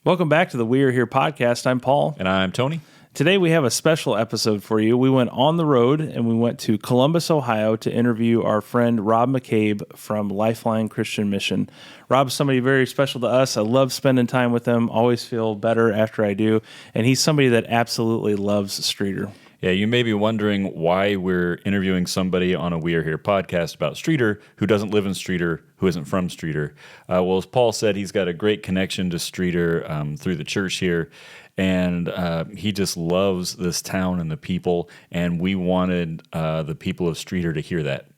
Welcome back to the We Are Here podcast. I'm Paul. And I'm Tony. Today we have a special episode for you. We went on the road and we went to Columbus, Ohio to interview our friend Rob McCabe from Lifeline Christian Mission. Rob's somebody very special to us. I love spending time with him. Always feel better after I do. And he's somebody that absolutely loves Streator. Yeah, you may be wondering why we're interviewing somebody on a We Are Here podcast about Streator who doesn't live in Streator, who isn't from Streator. Well, as Paul said, he's got a great connection to Streator through the church here, and he just loves this town and the people, and we wanted the people of Streator to hear that.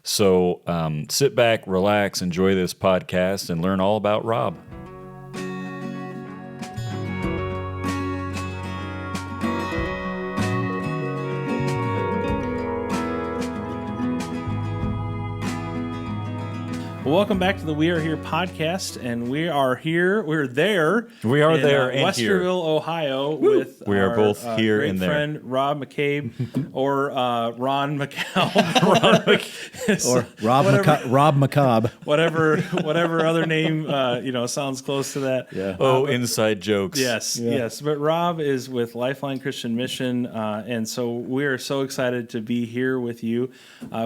So sit back, relax, enjoy this podcast, and learn all about Rob. Welcome back to the We Are Here podcast, and we are here. We're there. We are there and Westerville, here. Ohio, with We are our, both here great and there. friend Rob McCabe, or Ron McCabe, or Rob McCabe. whatever other name sounds close to that. Yeah. Inside jokes. Yes. But Rob is with Lifeline Christian Mission, and so we are so excited to be here with you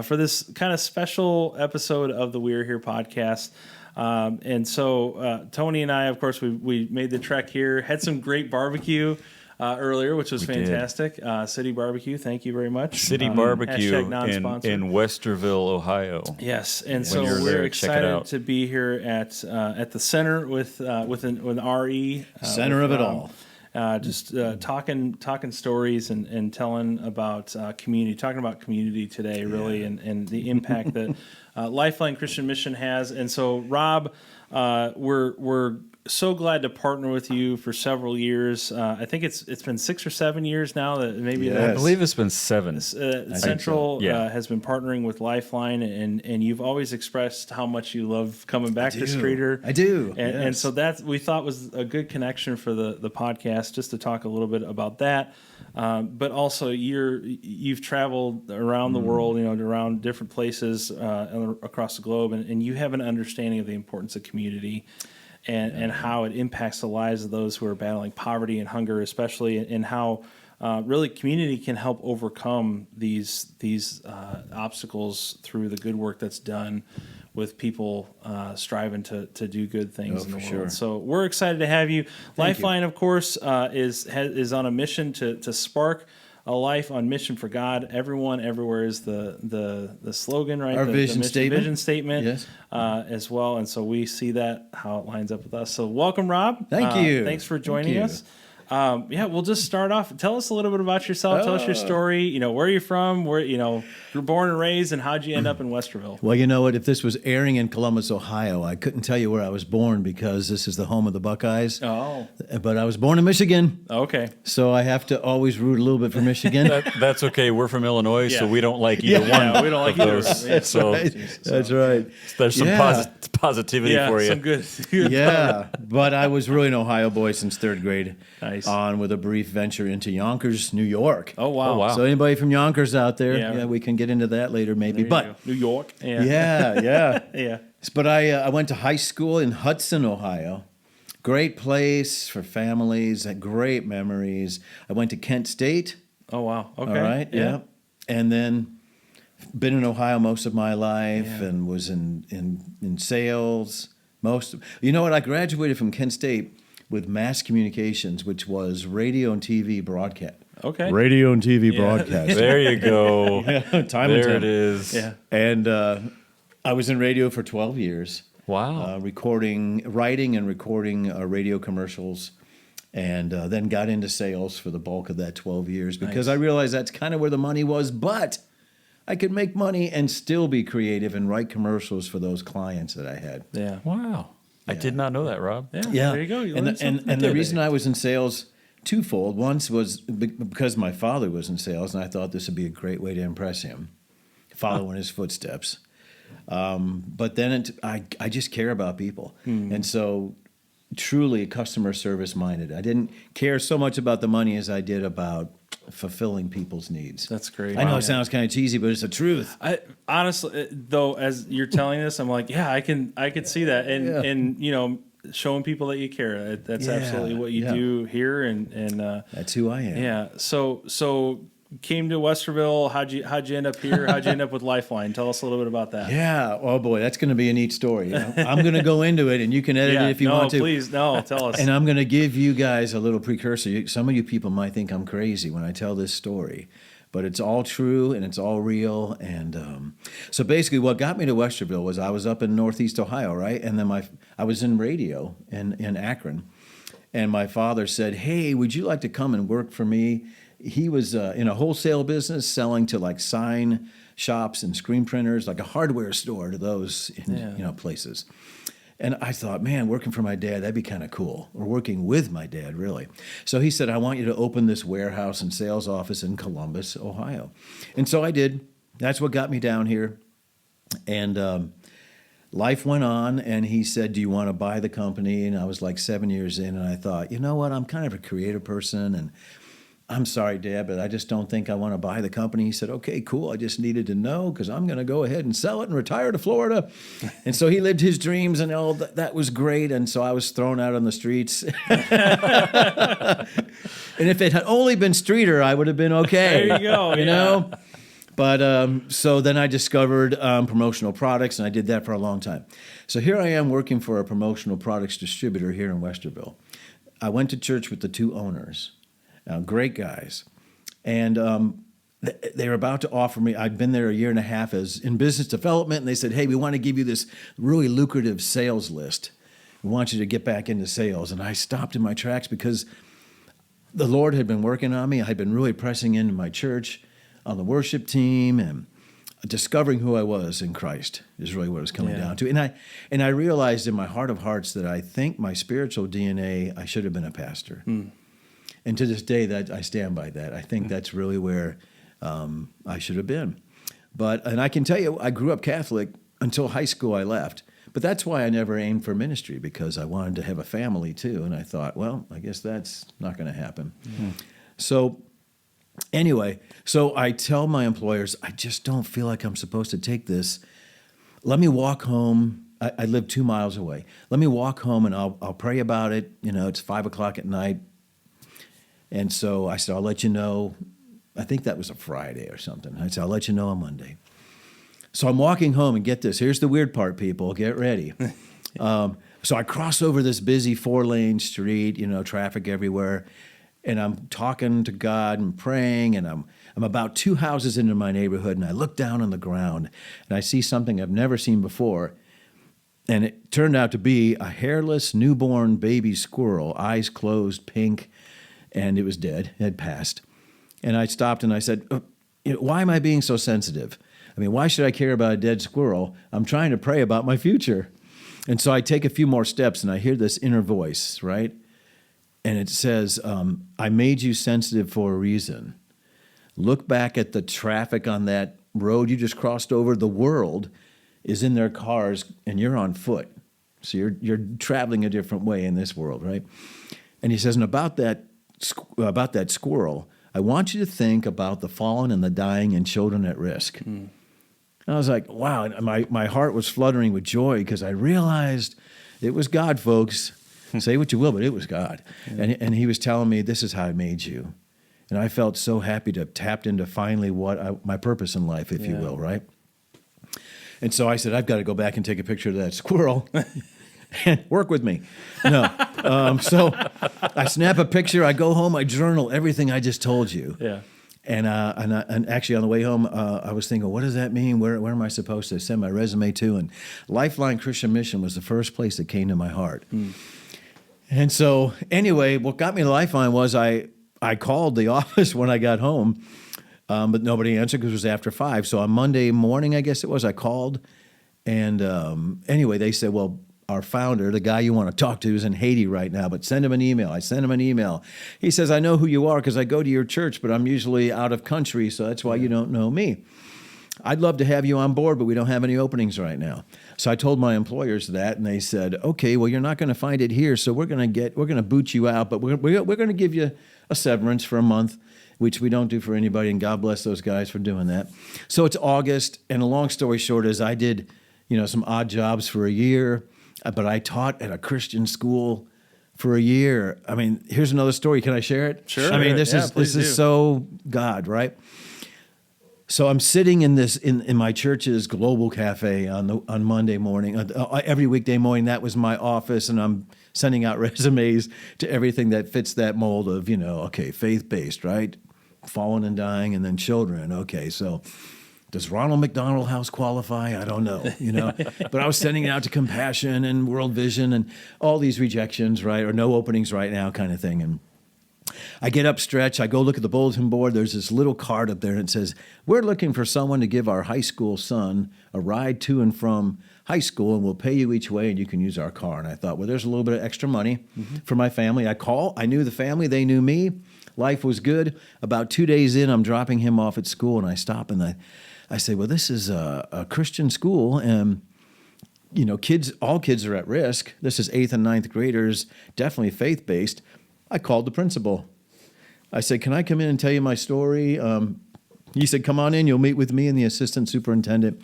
for this kind of special episode of the We Are Here podcast. And so Tony and I, of course, we made the trek here, had some great barbecue earlier, which was fantastic. City Barbecue, thank you very much. City Barbecue in Westerville, Ohio. Yes, and so we're excited to be here at the center with an RE. Center of it all. Just talking stories and telling about community, talking about community today, really, and the impact that Lifeline Christian Mission has. And so, Rob, we're so glad to partner with you for several years. I think it's been 6 or 7 years now that maybe I believe it's been 7. Central has been partnering with Lifeline, and you've always expressed how much you love coming back to Streator. I do, and so that we thought was a good connection for the podcast, just to talk a little bit about that. But also, you've traveled around the world, around different places across the globe, and you have an understanding of the importance of community. And how it impacts the lives of those who are battling poverty and hunger, especially, and how really community can help overcome these obstacles through the good work that's done with people striving to do good things in the world. Sure. So we're excited to have you. Lifeline, of course, is on a mission to spark a life on mission for God. Everyone, everywhere is the slogan, right? Our vision statement. Yes. As well. And so we see that, how it lines up with us. So welcome, Rob. Thank you. Thanks for joining us. We'll just start off. Tell us a little bit about yourself. Tell us your story. Where you're from, where you were born and raised, and how'd you end up in Westerville? Well, you know what? If this was airing in Columbus, Ohio, I couldn't tell you where I was born because this is the home of the Buckeyes. Oh. But I was born in Michigan. Okay. So I have to always root a little bit for Michigan. That's okay. We're from Illinois, so we don't like either one. Yeah, we don't like either. That's right. That's right. There's some positivity for you. Some good. Yeah, but I was really an Ohio boy since third grade. Nice. On with a brief venture into Yonkers, New York. Oh, wow. So anybody from Yonkers out there? Yeah, we can get into that later maybe. But New York. Yeah. Yeah. But I went to high school in Hudson, Ohio. Great place for families, great memories. I went to Kent State. Oh, wow. Okay. All right, yeah. And then been in Ohio most of my life and was in sales. You know what? I graduated from Kent State with mass communications, which was radio and TV broadcast. Okay. Radio and TV broadcast. There you go. Time there and it is. Yeah. And I was in radio for 12 years. Wow. Writing and recording radio commercials, and then got into sales for the bulk of that 12 years because I realized that's kind of where the money was, but I could make money and still be creative and write commercials for those clients that I had. Yeah. Wow. I did not know that, Rob. Yeah. There you go. You And the reason I was in sales twofold. Once was because my father was in sales, and I thought this would be a great way to impress him, follow in his footsteps. But then I just care about people. And so truly customer service minded. I didn't care so much about the money as I did about fulfilling people's needs. That's great. I know it sounds kind of cheesy, but it's the truth. I honestly, though, as you're telling this, I'm like, yeah, I could see that. And you know, showing people that you care. That's Yeah, absolutely what you yeah. do here, and That's who I am. yeah. So came to Westerville. How'd you end up here? How'd you end up with Lifeline? Tell us a little bit about that. Yeah. Oh boy, that's going to be a neat story. You know? I'm going to go into it, and you can edit it if you want to. Please, no, tell us. And I'm going to give you guys a little precursor. Some of you people might think I'm crazy when I tell this story, but it's all true and it's all real. And so basically, what got me to Westerville was I was up in Northeast Ohio, right? And then I was in radio in Akron, and my father said, "Hey, would you like to come and work for me?" He was in a wholesale business selling to like sign shops and screen printers, like a hardware store to those places. And I thought, man, working for my dad, that'd be kind of cool. Or working with my dad, really. So he said, I want you to open this warehouse and sales office in Columbus, Ohio. And so I did. That's what got me down here. And life went on, and he said, do you want to buy the company? And I was like 7 years in, and I thought, you know what, I'm kind of a creative person, and I'm sorry, Dad, but I just don't think I want to buy the company. He said, okay, cool. I just needed to know because I'm going to go ahead and sell it and retire to Florida. And so he lived his dreams, and all that was great. And so I was thrown out on the streets. And if it had only been Streator, I would have been okay. There you go. You know? But so then I discovered promotional products, and I did that for a long time. So here I am working for a promotional products distributor here in Westerville. I went to church with the two owners. Great guys. And they were about to offer me, I'd been there a year and a half as in business development, and they said, hey, we want to give you this really lucrative sales list. We want you to get back into sales. And I stopped in my tracks because the Lord had been working on me. I had been really pressing into my church on the worship team and discovering who I was in Christ is really what it was coming down to. And I realized in my heart of hearts that I think my spiritual DNA, I should have been a pastor. And to this day, that I stand by that. I think that's really where I should have been. And I can tell you, I grew up Catholic until high school. I left, but that's why I never aimed for ministry, because I wanted to have a family too. And I thought, well, I guess that's not going to happen. So anyway, so I tell my employers, I just don't feel like I'm supposed to take this. Let me walk home. I live 2 miles away. Let me walk home and I'll pray about it. You know, it's 5 o'clock at night. And so I said, I'll let you know. I think that was a Friday or something. I said, I'll let you know on Monday. So I'm walking home, and get this. Here's the weird part, people. Get ready. So I cross over this busy 4-lane street, traffic everywhere. And I'm talking to God and praying, and I'm about 2 houses into my neighborhood, and I look down on the ground, and I see something I've never seen before. And it turned out to be a hairless newborn baby squirrel, eyes closed, pink, and it was dead. It had passed. And I stopped and I said, why am I being so sensitive? I mean, why should I care about a dead squirrel? I'm trying to pray about my future. And so I take a few more steps, and I hear this inner voice, right? And it says, I made you sensitive for a reason. Look back at the traffic on that road you just crossed over. The world is in their cars, and you're on foot. So you're traveling a different way in this world, right? And he says, and about that squirrel, I want you to think about the fallen and the dying and children at risk. And I was like, wow. And my heart was fluttering with joy because I realized it was God, folks. Say what you will, but it was God. Yeah. And he was telling me, this is how I made you. And I felt so happy to have tapped into finally my purpose in life, if you will, right? And so I said, I've got to go back and take a picture of that squirrel. And work with me. No. So I snap a picture. I go home. I journal everything I just told you. Yeah. And actually on the way home, I was thinking, what does that mean? Where am I supposed to send my resume to? And Lifeline Christian Mission was the first place that came to my heart. And so anyway, what got me to Lifeline was I called the office when I got home, but nobody answered because it was after 5. So on Monday morning, I guess it was, I called. And anyway, they said, well, our founder, the guy you want to talk to, is in Haiti right now, but send him an email. I sent him an email. He says, I know who you are because I go to your church, but I'm usually out of country, so that's why you don't know me. I'd love to have you on board, but we don't have any openings right now. So I told my employers that, and they said, okay, well, you're not going to find it here, so we're going to boot you out, but we're going to give you a severance for a month, which we don't do for anybody, and God bless those guys for doing that. So it's August, and a long story short is I did, some odd jobs for a year. but I taught at a Christian school for a year. I mean, here's another story. Can I share it? Sure. I mean, this please is do. so God, right? So I'm sitting in my church's global cafe on Monday morning. Every weekday morning, that was my office, and I'm sending out resumes to everything that fits that mold of, okay, faith-based, right? Fallen and dying, and then children. Okay, so does Ronald McDonald House qualify? I don't know, But I was sending it out to Compassion and World Vision and all these rejections, right? Or no openings right now kind of thing. And I get up, stretch, I go look at the bulletin board. There's this little card up there, and it says, we're looking for someone to give our high school son a ride to and from high school, and we'll pay you each way, and you can use our car. And I thought, well, there's a little bit of extra money for my family. I knew the family, they knew me. Life was good. About 2 days in, I'm dropping him off at school, and I stop, and I say, well, this is a Christian school, and all kids are at risk. This is 8th and 9th graders, definitely faith-based. I called the principal. I said, can I come in and tell you my story? He said, come on in. You'll meet with me and the assistant superintendent.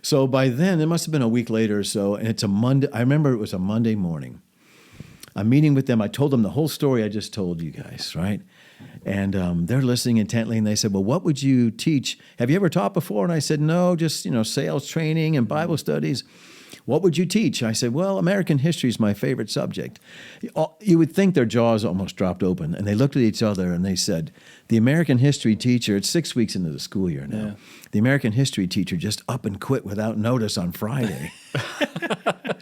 So by then, it must have been a week later or so, and it's a Monday. I remember it was a Monday morning. I'm meeting with them. I told them the whole story I just told you guys, right? And they're listening intently, and they said, well, what would you teach? Have you ever taught before? And I said, no, just, sales training and Bible studies. What would you teach? I said, well, American history is my favorite subject. You would think their jaws almost dropped open, and they looked at each other, and they said, the American history teacher, it's 6 weeks into the school year now, Yeah. the American history teacher just up and quit without notice on Friday.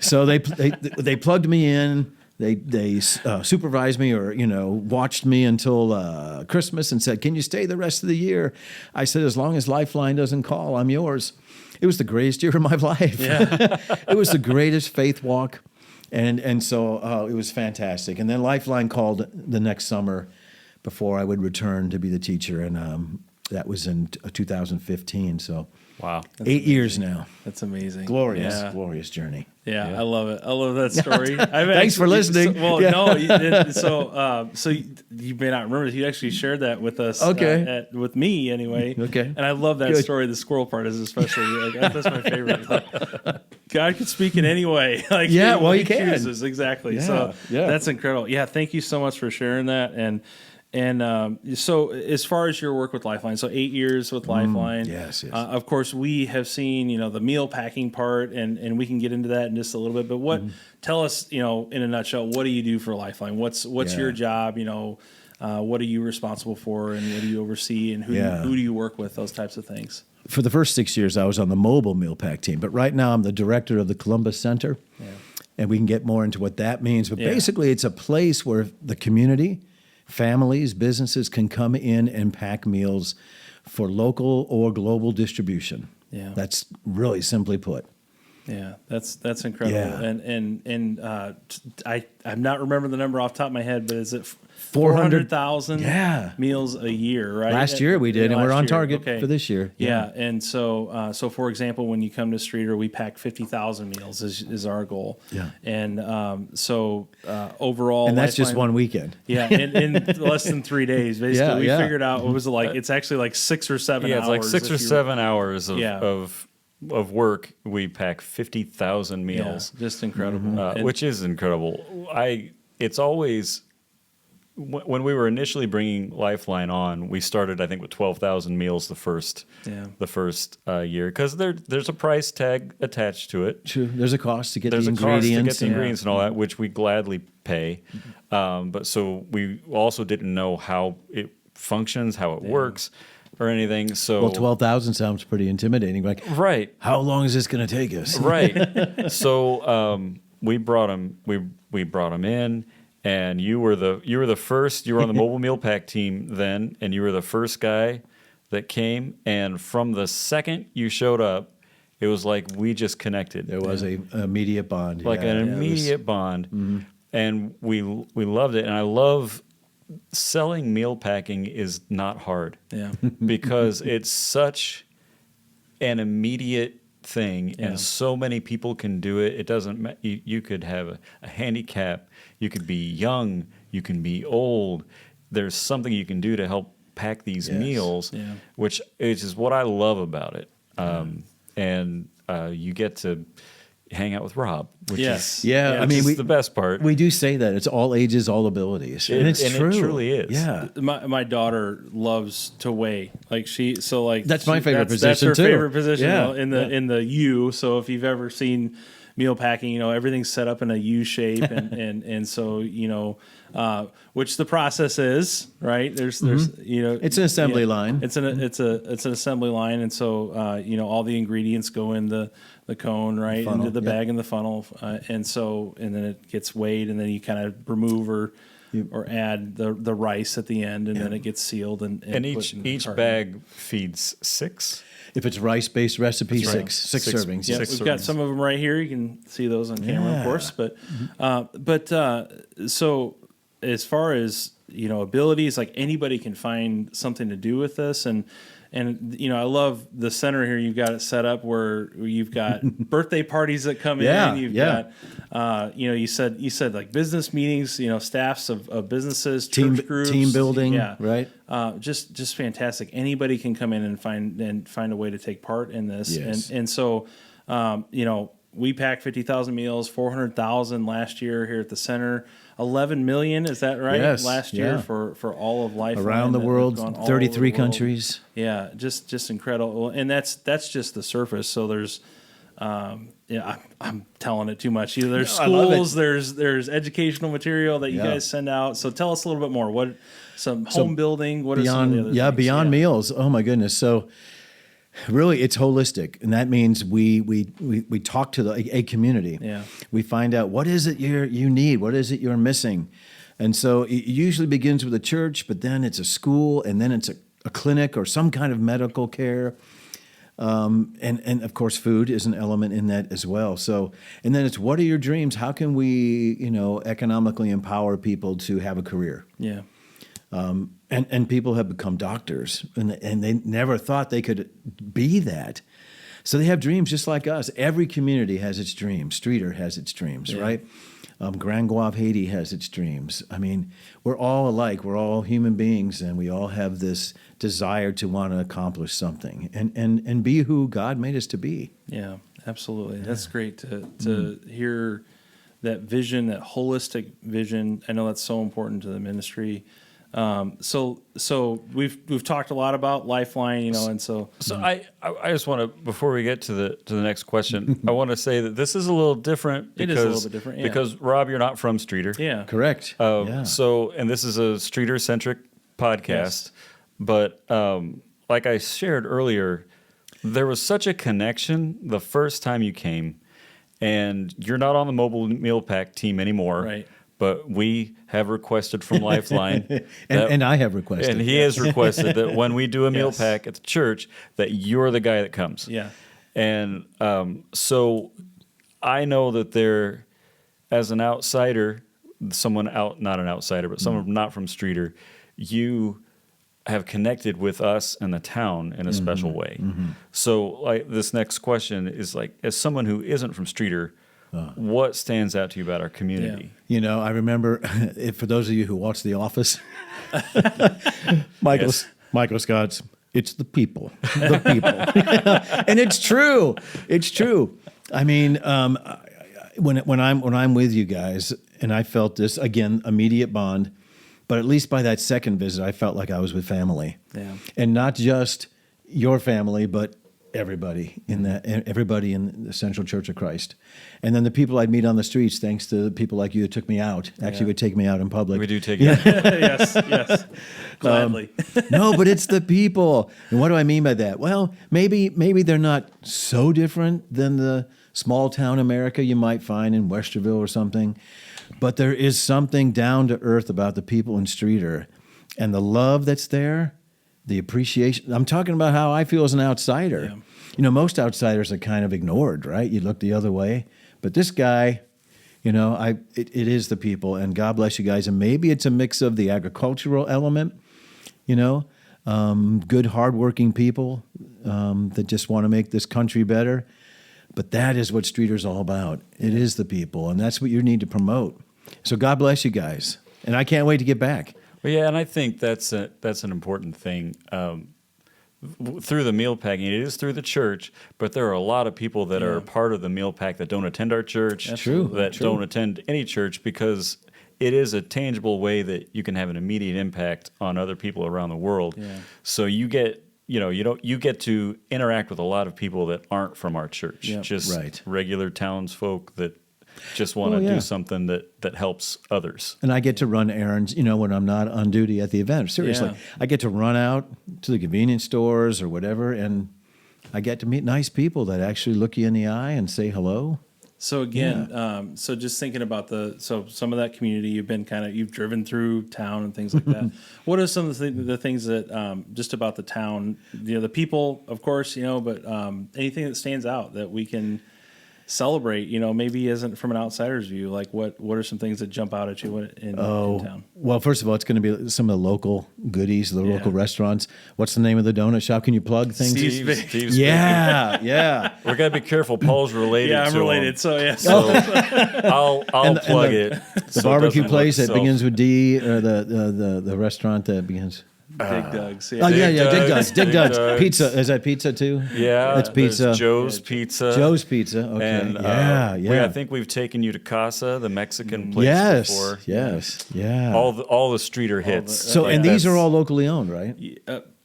So they plugged me in. They supervised me or, watched me until Christmas and said, can you stay the rest of the year? I said, as long as Lifeline doesn't call, I'm yours. It was the greatest year of my life. Yeah. It was the greatest faith walk. And so it was fantastic. And then Lifeline called the next summer before I would return to be the teacher. And that was in 2015. So Wow. 8 years now. That's amazing. Glorious journey. Yeah, I love it. I love that story. Thanks for listening. So you may not remember. You actually shared that with us. Okay. With me anyway. Okay. And I love that Good. story. The squirrel part is especially that's my favorite. God can speak in any way. He can. chooses. Exactly. Yeah, So yeah. that's incredible. Yeah. Thank you so much for sharing that. And so as far as your work with Lifeline, so 8 years with Lifeline. Yes. Of course, we have seen, the meal packing part, and we can get into that in just a little bit. But tell us, in a nutshell, what do you do for Lifeline? What's your job? What are you responsible for, and what do you oversee, and who do you work with? Those types of things. For the first 6 years, I was on the mobile meal pack team, but right now I'm the director of the Columbus Center, and we can get more into what that means. But basically, it's a place where the community, families, businesses can come in and pack meals for local or global distribution. Yeah, that's really simply put. Yeah, that's incredible. Yeah. I'm not remembering the number off the top of my head, but is it 400,000 meals a year, right? Last year we did, and we're on target for this year. Yeah, and so for example, when you come to Streator, we pack 50,000 meals is our goal. Yeah. And overall, and that's Lifeline, just one weekend. Yeah, in less than 3 days, basically. Yeah, we figured out what was it like. It's actually like 6 or 7 hours. Yeah, it's like 6 or 7 hours of work. We pack 50,000 meals. Yeah, just incredible. Which is incredible. It's always, when we were initially bringing Lifeline on, we started, I think, with 12,000 meals the first year, because there's a price tag attached to it. True. There's a cost to get There's the a ingredients. cost to get the ingredients and all that, which we gladly pay. But so we also didn't know how it functions, how it works, or anything. So 12,000 sounds pretty intimidating. Like, right. How long is this going to take us? Right. So we brought them. We brought them in, and you were the first. You were on the mobile meal pack team then, and you were the first guy that came. And from the second you showed up, it was like we just connected. There was an immediate bond. Like an immediate bond, and we loved it. And I love selling meal packing is not hard. Yeah. Because it's such an immediate thing, and so many people can do it. It doesn't. You could have a handicap. You could be young. You can be old. There's something you can do to help pack these meals, which is what I love about it. And you get to, hang out with Rob, which Yes. is Yeah, I mean, the best part. We do say that. It's all ages, all abilities. And it's true. It truly is. Yeah. My daughter loves to weigh. That's my favorite That's position, her too. favorite position Yeah. in the U. So if you've ever seen meal packing, everything's set up in a U shape, and so which the process is, right. There's It's an assembly line. It's an assembly line, and so all the ingredients go in the cone, right, Funnel, into the bag in the funnel, and then it gets weighed, and then you kind of remove or add the rice at the end, and then it gets sealed and each put in the carton. bag feeds 6. If it's rice-based recipe, right. six Six- servings. Yeah, Six we've got servings. some of them right here. You can see those on camera, Yeah. of course. But so as far as abilities, like anybody can find something to do with this, and I love the center here. You've got it set up where you've got birthday parties that come Yeah, in. You've yeah. got you said like business meetings, staffs of businesses, Team- church groups, team building, yeah, right? Just fantastic. Anybody can come in and find a way to take part in this, Yes. and so we packed 50,000 meals, 400,000 last year here at the center, 11 million. Is that right? Yes, Last year yeah. for all of Lifeline Around the that have world, gone all over 33 the world. countries. Yeah, just incredible. And that's just the surface. So there's, I'm telling it too much. There's No, I love schools, there's educational material that you Yeah. guys send out. So tell us a little bit more. What some home building? What are some of the other Beyond, things? beyond meals. Oh my goodness. So really, it's holistic, and that means we talk to a community. Yeah. We find out what is it you need, what is it you're missing, and so it usually begins with a church, but then it's a school, and then it's a clinic or some kind of medical care. And of course, food is an element in that as well. So, and then it's what are your dreams? How can we, economically empower people to have a career? Yeah. And people have become doctors, and they never thought they could be that. So they have dreams just like us. Every community has its dreams. Streator has its dreams, right? Grand Guave, Haiti has its dreams. I mean, we're all alike. We're all human beings, and we all have this desire to want to accomplish something and be who God made us to be. Yeah, absolutely. That's great to hear that vision, that holistic vision. I know that's so important to the ministry. So we've talked a lot about Lifeline, and so I just want to, before we get to the next question, I want to say that this is a little different. It is a little bit different, yeah. Because Rob, you're not from Streator. yeah, Correct. Yeah. So, and this is a Streator centric podcast, Yes. but like I shared earlier, there was such a connection the first time you came, and you're not on the mobile meal pack team anymore. Right. But we have requested from Lifeline, and I have requested. and he has requested that when we do a meal Yes. pack at the church, that you're the guy that comes. yeah, And so I know that there, as an outsider, not an outsider, but someone not from Streator, you have connected with us and the town in a special way. So like this next question is like, as someone who isn't from Streator, what stands out to you about our community? I remember, for those of you who watch The Office, Michael Scott's, it's the people, and it's true. It's true. I mean, when I'm with you guys, and I felt this again, immediate bond, but at least by that second visit, I felt like I was with family, Yeah. and not just your family, but everybody in the Central Church of Christ. And then the people I'd meet on the streets, thanks to people like you that took me out, actually would take me out in public. We do take it. yes, gladly. No, but it's the people. And what do I mean by that? Well, maybe they're not so different than the small town America you might find in Westerville or something, but there is something down to earth about the people in Streator, and the love that's there. The appreciation. I'm talking about how I feel as an outsider. Yeah. Most outsiders are kind of ignored, right? You look the other way. But this guy, it is the people, and God bless you guys. And maybe it's a mix of the agricultural element, good, hardworking people that just want to make this country better. But that is what Streator's all about. It is the people, and that's what you need to promote. So God bless you guys. And I can't wait to get back. Well, yeah, and I think that's an important thing. through the meal packing. It is through the church, but there are a lot of people that are part of the meal pack that don't attend our church, that don't attend any church, because it is a tangible way that you can have an immediate impact on other people around the world. Yeah. So you get, you get to interact with a lot of people that aren't from our church, just regular townsfolk that just want to do something that helps others. And I get to run errands, when I'm not on duty at the event. Seriously, I get to run out to the convenience stores or whatever, and I get to meet nice people that actually look you in the eye and say hello. So again, so just thinking about some of that community, you've driven through town and things like that. What are some of the things that just about the town, the people, of course, but anything that stands out that we can celebrate, maybe isn't from an outsider's view? Like what are some things that jump out at you in town? Well, first of all, it's going to be some of the local goodies, the local restaurants. What's the name of the donut shop? Can you plug things? Steve's yeah. We got to be careful. Paul's related. I'm related. Him. So yeah. So I'll plug it. The barbecue place that begins with D, or the restaurant that begins. Dig Dug's. Yeah. Dig Dug's. Pizza. Is that pizza too? Yeah. That's pizza. Joe's Pizza. Joe's Pizza. Okay. And, yeah. I think we've taken you to Casa, the Mexican place before. Yes. Yeah. All the Streator hits. And these are all locally owned, right?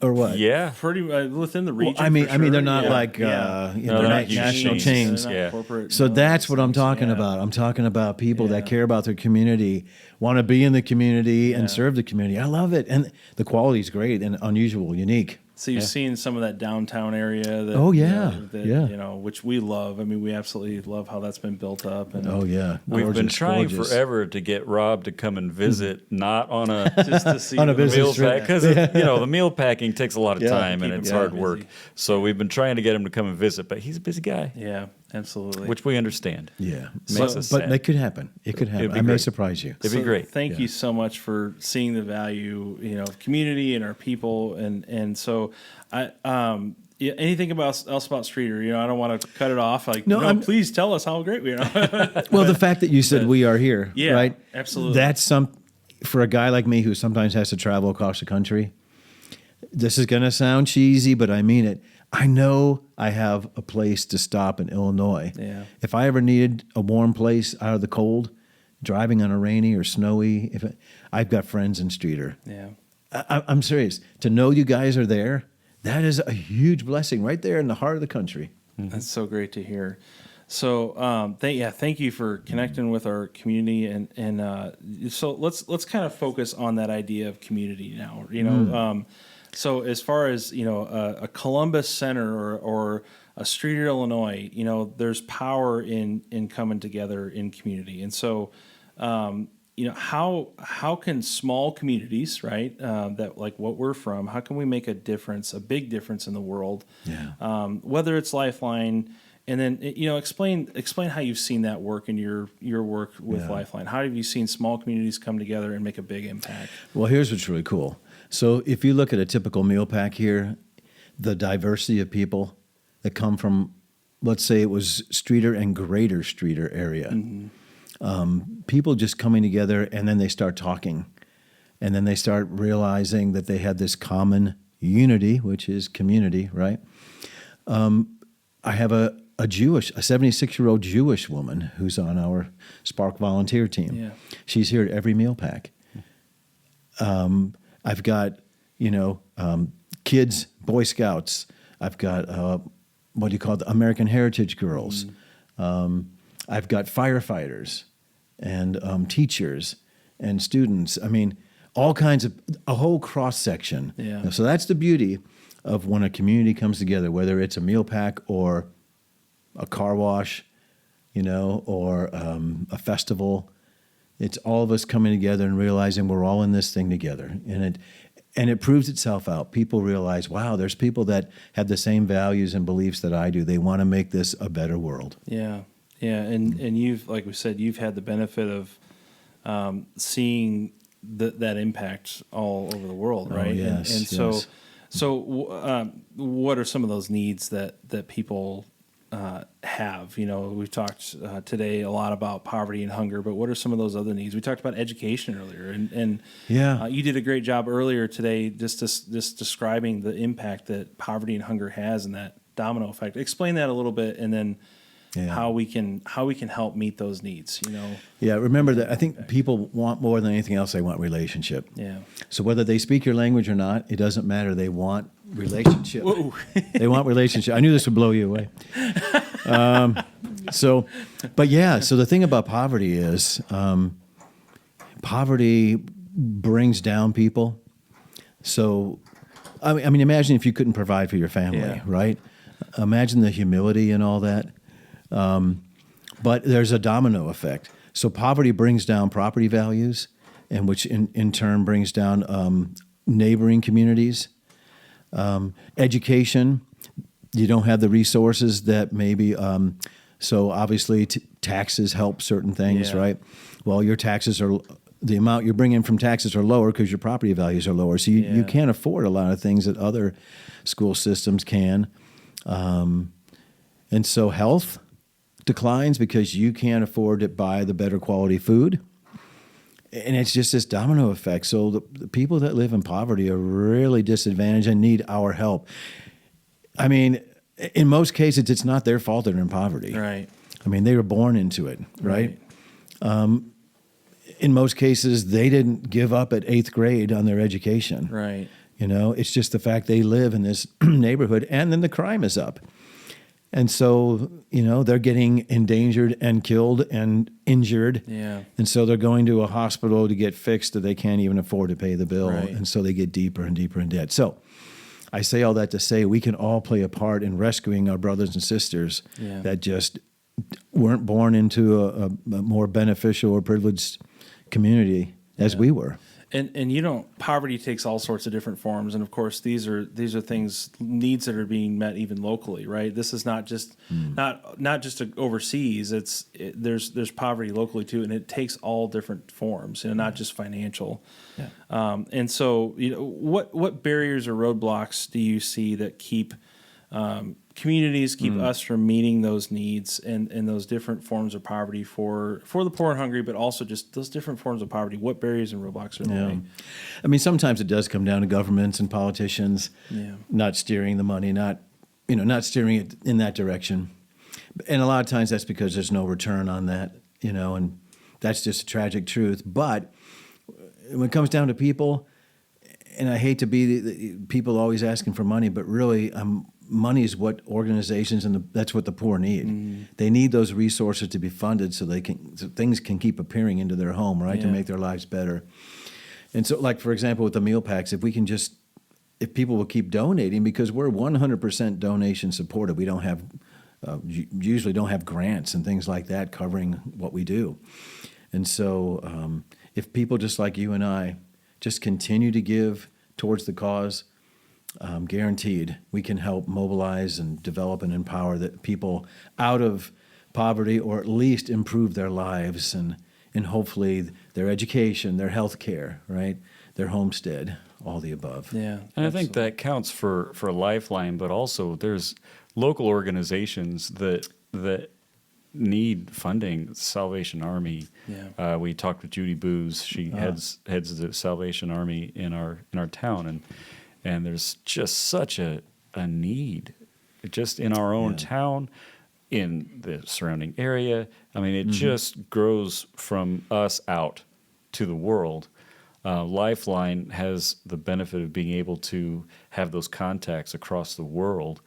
Or what? Yeah. Pretty within the region. Well, I mean, they're not like they're not national chains. Not corporate, so that's what I'm talking about. I'm talking about people that care about their community, want to be in the community and serve the community. I love it, and the quality is great and unusual, unique. So you've seen some of that downtown area that, which we love. I mean, we absolutely love how that's been built up. And we've been trying forever to get Rob to come and visit, not on a just to see on a business meal pack, because the meal packing takes a lot of time and it's hard work. So we've been trying to get him to come and visit, but he's a busy guy. Yeah, absolutely. Which we understand. Yeah, Makes us but sad. it could happen. It could happen. I may surprise you. It'd be great. Thank you so much for seeing the value, of community and our people, and so anything else about Streator? I don't want to cut it off. Please tell us how great we are. Well, the fact that you said we are here, right? Absolutely. That's for a guy like me who sometimes has to travel across the country. This is going to sound cheesy, but I mean it. I know I have a place to stop in Illinois. Yeah. If I ever needed a warm place out of the cold, driving on a rainy or snowy, I've got friends in Streator. Yeah. I'm serious. To know you guys are there, that is a huge blessing right there in the heart of the country. That's so great to hear. So, thank you for connecting with our community, and so let's kind of focus on that idea of community now. So as far as a Columbus Center or a Streator, Illinois, there's power in coming together in community, and so. How can small communities, right, that like what we're from, how can we make a big difference in the world? Yeah. Whether it's Lifeline, and then explain how you've seen that work in your work with Lifeline. How have you seen small communities come together and make a big impact? Well, here's what's really cool. So if you look at a typical meal pack here, the diversity of people that come from, let's say it was Streator and greater Streator area. Mm-hmm. People just coming together, and then they start talking, and then they start realizing that they have this common unity, which is community, right? I have a 76-year-old Jewish woman who's on our Spark volunteer team. Yeah. She's here at every meal pack. I've got, kids, Boy Scouts. I've got, the American Heritage Girls. I've got firefighters and teachers and students. I mean, all kinds of, a whole cross-section. Yeah. So that's the beauty of when a community comes together, whether it's a meal pack or a car wash, or a festival. It's all of us coming together and realizing we're all in this thing together. And it proves itself out. People realize, wow, there's people that have the same values and beliefs that I do. They want to make this a better world. Yeah. Yeah, and you've, like we said, you've had the benefit of seeing that impact all over the world, right? Oh, yes, and so what are some of those needs that people have? We've talked today a lot about poverty and hunger, but what are some of those other needs? We talked about education earlier, and you did a great job earlier today just describing the impact that poverty and hunger has and that domino effect. Explain that a little bit, and then how we can help meet those needs. Yeah, remember that I think people want more than anything else. They want relationship. Yeah. So whether they speak your language or not, it doesn't matter. They want relationship. Whoa. They want relationship. I knew this would blow you away. So the thing about poverty is poverty brings down people. So, I mean, imagine if you couldn't provide for your family, right? Imagine the humility and all that. But there's a domino effect. So poverty brings down property values, and which in turn brings down neighboring communities. Education, you don't have the resources that maybe. So obviously, taxes help certain things, right? Well, your taxes are the amount you're bringing from taxes are lower because your property values are lower. So you can't afford a lot of things that other school systems can. And so health declines because you can't afford to buy the better quality food. And it's just this domino effect. So the people that live in poverty are really disadvantaged and need our help. I mean, in most cases, it's not their fault they're in poverty. Right. I mean, they were born into it, right? In most cases, they didn't give up at 8th grade on their education. Right. It's just the fact they live in this neighborhood, and then the crime is up. And so, they're getting endangered and killed and injured. Yeah. And so they're going to a hospital to get fixed that they can't even afford to pay the bill. Right. And so they get deeper and deeper in debt. So I say all that to say we can all play a part in rescuing our brothers and sisters that just weren't born into a more beneficial or privileged community as we were. And poverty takes all sorts of different forms, and of course these are needs that are being met even locally, right? This is not just not just overseas. There's poverty locally too, and it takes all different forms, not just financial. Yeah. And so what barriers or roadblocks do you see that keep communities us from meeting those needs and those different forms of poverty for the poor and hungry, but also just those different forms of poverty? What barriers and roadblocks are there? I mean, sometimes it does come down to governments and politicians not steering the money, not steering it in that direction. And a lot of times that's because there's no return on that, and that's just a tragic truth. But when it comes down to people, and I hate to be the people always asking for money, but really money is what organizations that's what the poor need. They need those resources to be funded so things can keep appearing into their home, right, to make their lives better. And so, like for example, with the meal packs, if people will keep donating, because we're 100% donation supported. We don't have usually don't have grants and things like that covering what we do. And so, if people just like you and I just continue to give towards the cause, guaranteed we can help mobilize and develop and empower the people out of poverty, or at least improve their lives and hopefully their education, their health care, right, their homestead, all the above. Yeah, and I think that counts for Lifeline, but also there's local organizations that need funding. Salvation Army. Yeah. We talked with Judy Booz. She heads the Salvation Army in our town, and there's just such a need, just in our own town, in the surrounding area. I mean, it just grows from us out to the world. Lifeline has the benefit of being able to have those contacts across the world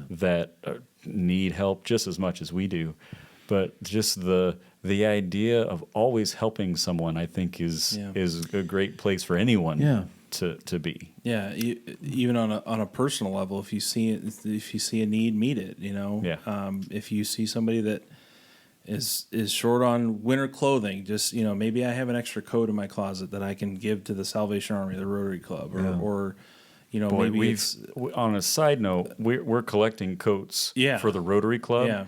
that need help just as much as we do. But just the idea of always helping someone, I think, is a great place for anyone to be. Yeah, even on a personal level, if you see a need, meet it. If you see somebody that is short on winter clothing, just maybe I have an extra coat in my closet that I can give to the Salvation Army, the Rotary Club, or Boy, maybe on a side note, we're collecting coats for the Rotary Club.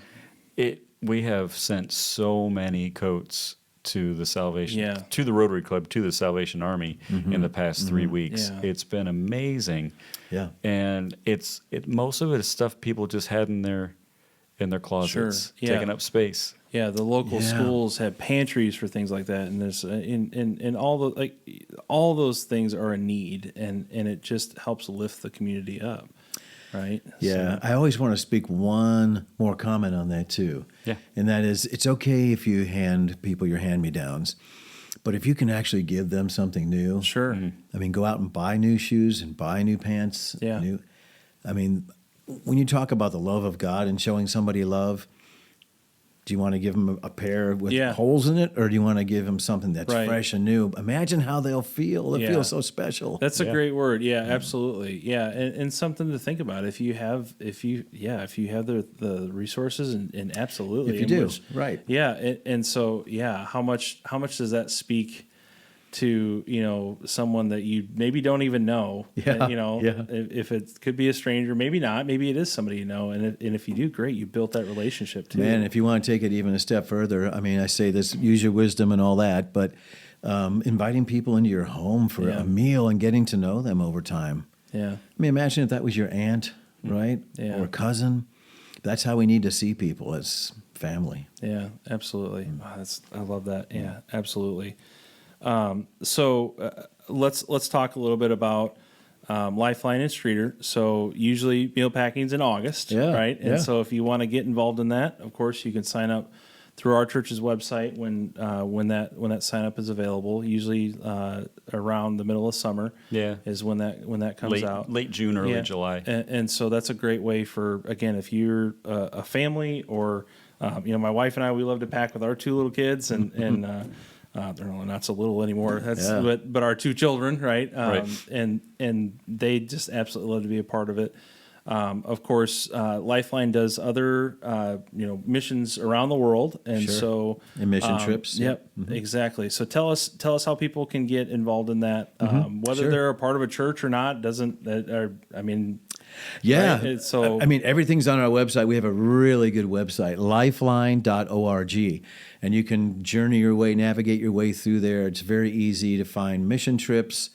Yeah. We have sent so many coats to the to the Rotary Club, to the Salvation Army in the past 3 weeks. Yeah. It's been amazing. Yeah. And most of it is stuff people just had in their in their closets, Sure. Yeah. taking up space. Yeah, the local schools have pantries for things like that, and there's in all the all those things are a need, and it just helps lift the community up, right? Yeah, I always want to speak one more comment on that too. Yeah. And that is, it's okay if you hand people your hand-me-downs, but if you can actually give them something new. Sure. I mean, go out and buy new shoes and buy new pants. Yeah. I mean, when you talk about the love of God and showing somebody love, do you want to give them a pair with holes in it, or do you want to give them something that's fresh and new? Imagine how they'll feel. They'll feel so special. That's a great word. Yeah, absolutely. Yeah, and something to think about if you have the resources and absolutely If you do, right? Yeah, and so how much does that speak to someone that you maybe don't even know? If it could be a stranger, maybe not, maybe it is somebody you know, and if you do, great, you built that relationship too. Man, if you want to take it even a step further, I mean, I say this, use your wisdom and all that, but inviting people into your home for a meal and getting to know them over time. Yeah, I mean, imagine if that was your aunt, right? Yeah. Or cousin. That's how we need to see people, as family. Yeah, absolutely. Wow, I love that. Yeah, absolutely. So let's talk a little bit about Lifeline and Streator. So usually meal packing's in August, right? And so if you want to get involved in that, of course you can sign up through our church's website when that sign up is available. Usually around the middle of summer, is when that comes out. Late June, early July, and so that's a great way for, again, if you're a family or my wife and I, we love to pack with our 2 little kids and they're not so little anymore. But our 2 children, right? And they just absolutely love to be a part of it. Of course, Lifeline does other missions around the world, and so and mission trips. Yep, exactly. So tell us how people can get involved in that. Whether they're a part of a church or not doesn't. Right? So I mean, everything's on our website. We have a really good website, lifeline.org, and you can navigate your way through there. It's very easy to find mission trips.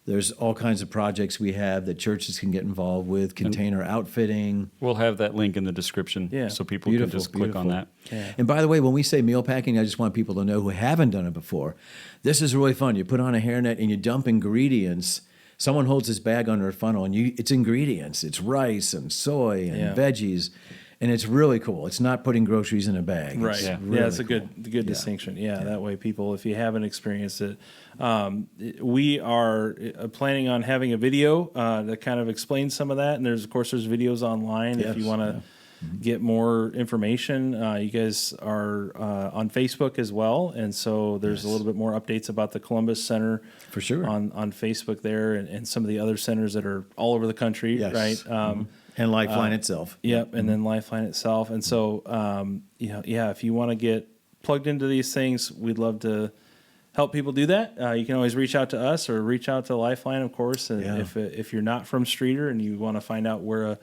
There's all kinds of projects we have that churches can get involved with, container outfitting. We'll have that link in the description so people can just click on that. Yeah. And by the way, when we say meal packing, I just want people to know who haven't done it before. This is really fun. You put on a hairnet and you dump ingredients. Someone holds this bag under a funnel, and it's ingredients. It's rice and soy and veggies, and it's really cool. It's not putting groceries in a bag. Right. It's Really it's a good distinction. Yeah, that way people, if you haven't experienced it, we are planning on having a video that kind of explains some of that. And there's videos online if you want to get more information. You guys are on Facebook as well, and so there's a little bit more updates about the Columbus Center for sure on Facebook there, and some of the other centers that are all over the country, right? And Lifeline itself. Yep, and then Lifeline itself, and so if you want to get plugged into these things, we'd love to help people do that. You can always reach out to us or reach out to Lifeline, of course. And if you're not from Streator and you want to find out where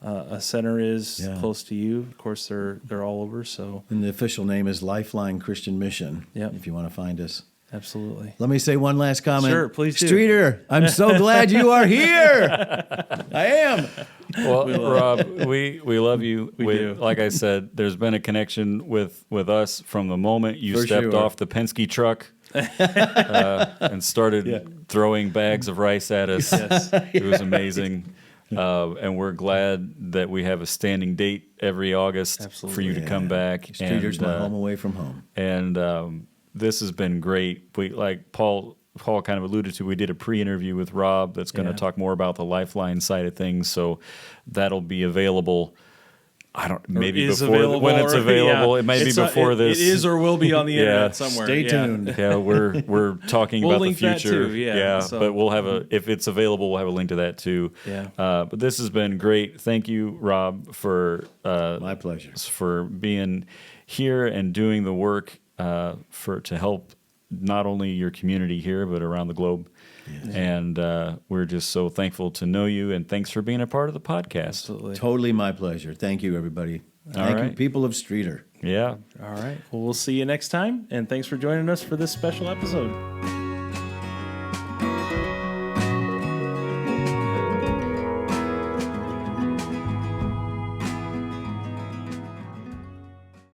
a center is close to you, of course they're all over. So, and the official name is Lifeline Christian Mission. Yep. If you want to find us. Absolutely. Let me say one last comment. Sure, please do. Streator, I'm so glad you are here. I am. Well, Rob, we love you. We do. Like I said, there's been a connection with us from the moment you stepped off the Penske truck and started throwing bags of rice at us. Yes. It was amazing. And we're glad that we have a standing date every August for you to come back. Streator's my home away from home. And this has been great. We, like Paul kind of alluded to, we did a pre-interview with Rob that's going to talk more about the Lifeline side of things. So that'll be available. Maybe before when it's available. It might be before this. It is or will be on the internet somewhere. Stay tuned. Yeah, we're talking We'll about the link that future. too, so. But we'll have if it's available, we'll have a link to that too. Yeah. But this has been great. Thank you, Rob, for my pleasure, for being here and doing the work to help not only your community here but around the globe. Yes. And we're just so thankful to know you, and thanks for being a part of the podcast. Absolutely. Totally my pleasure. Thank you, everybody. Thank you, people of Streator. Yeah. All right. Well, we'll see you next time, and thanks for joining us for this special episode.